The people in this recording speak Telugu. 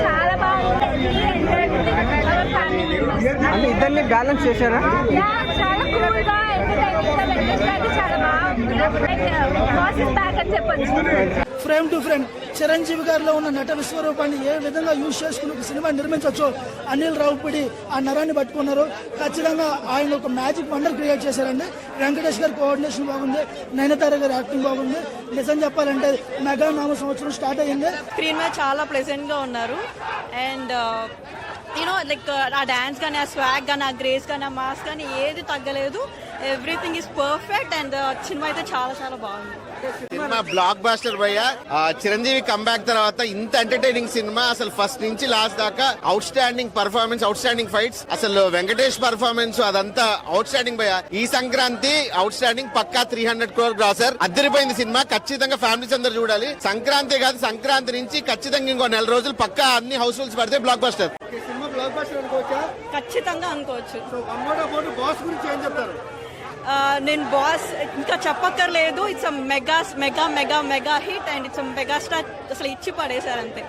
చాలా బాగుంది. అంటే ఇద్దరిని బ్యాలెన్స్ చేశారా? చాలా కూల్ గా చాలా బాగుంది. ఫ్రేమ్ టు ఫ్రేమ్ చిరంజీవి గారిలో ఉన్న నట విశ్వరూపాన్ని ఏ విధంగా యూజ్ చేసుకుని ఒక సినిమా నిర్మించవచ్చు అనిల్ రావుపూడి ఆ నరాన్ని పట్టుకున్నారు. ఖచ్చితంగా ఆయన ఒక మ్యాజిక్ వండర్ క్రియేట్ చేశారండి. వెంకటేష్ గారి కోఆర్డినేషన్ బాగుంది, నయనతార గారి యాక్టింగ్ బాగుంది. నిజం చెప్పాలంటే మెగా నామ సంవత్సరం స్టార్ట్ అయ్యింది. స్క్రీన్ మీద చాలా ప్లెజెంట్ గా ఉన్నారు. అండ్ లైక్ ఆ డాన్స్ కానీ, ఆ స్వాగ్ కానీ, ఆ గ్రేస్ కానీ, ఆ మాస్ కానీ ఏది తగ్గలేదు. Everything is perfect. And cinema అయితే చాలా చాలా బాగుంది. సినిమా బ్లాక్ బాస్టర్ భయ్య. చిరంజీవి కంబ్యాక్ తర్వాత ఇంత ఎంటర్టైనింగ్ సినిమా అసలు ఫస్ట్ నుంచి లాస్ట్ దాకా out standing performance, out standing fights. అసలు వెంకటేష్ పర్ఫార్మెన్స్ అదంతా అవుట్ స్టాండింగ్ భయ్య. ఈ సంక్రాంతి అవుట్ స్టాండింగ్ పక్కా 300 crore గ్రాసర్. అద్దరిపోయింది సినిమా. ఖచ్చితంగా ఫ్యామిలీస్ అందరూ చూడాలి. సంక్రాంతి కాదు, సంక్రాంతి నుంచి ఖచ్చితంగా ఇంకో 4 రోజులు పక్కా అన్ని హౌస్ హోల్డ్స్ పడితే బ్లాక్ బాస్టర్. ఖచ్చితంగా అనుకోవచ్చు. బాస్ గురించి ఏం చెప్తారు? నేను బాస్ ఇంకా చెప్పక్కర్లేదు. It's mega mega mega mega hit and it's mega star. అసలు ఇచ్చి పడేశారు అంతే.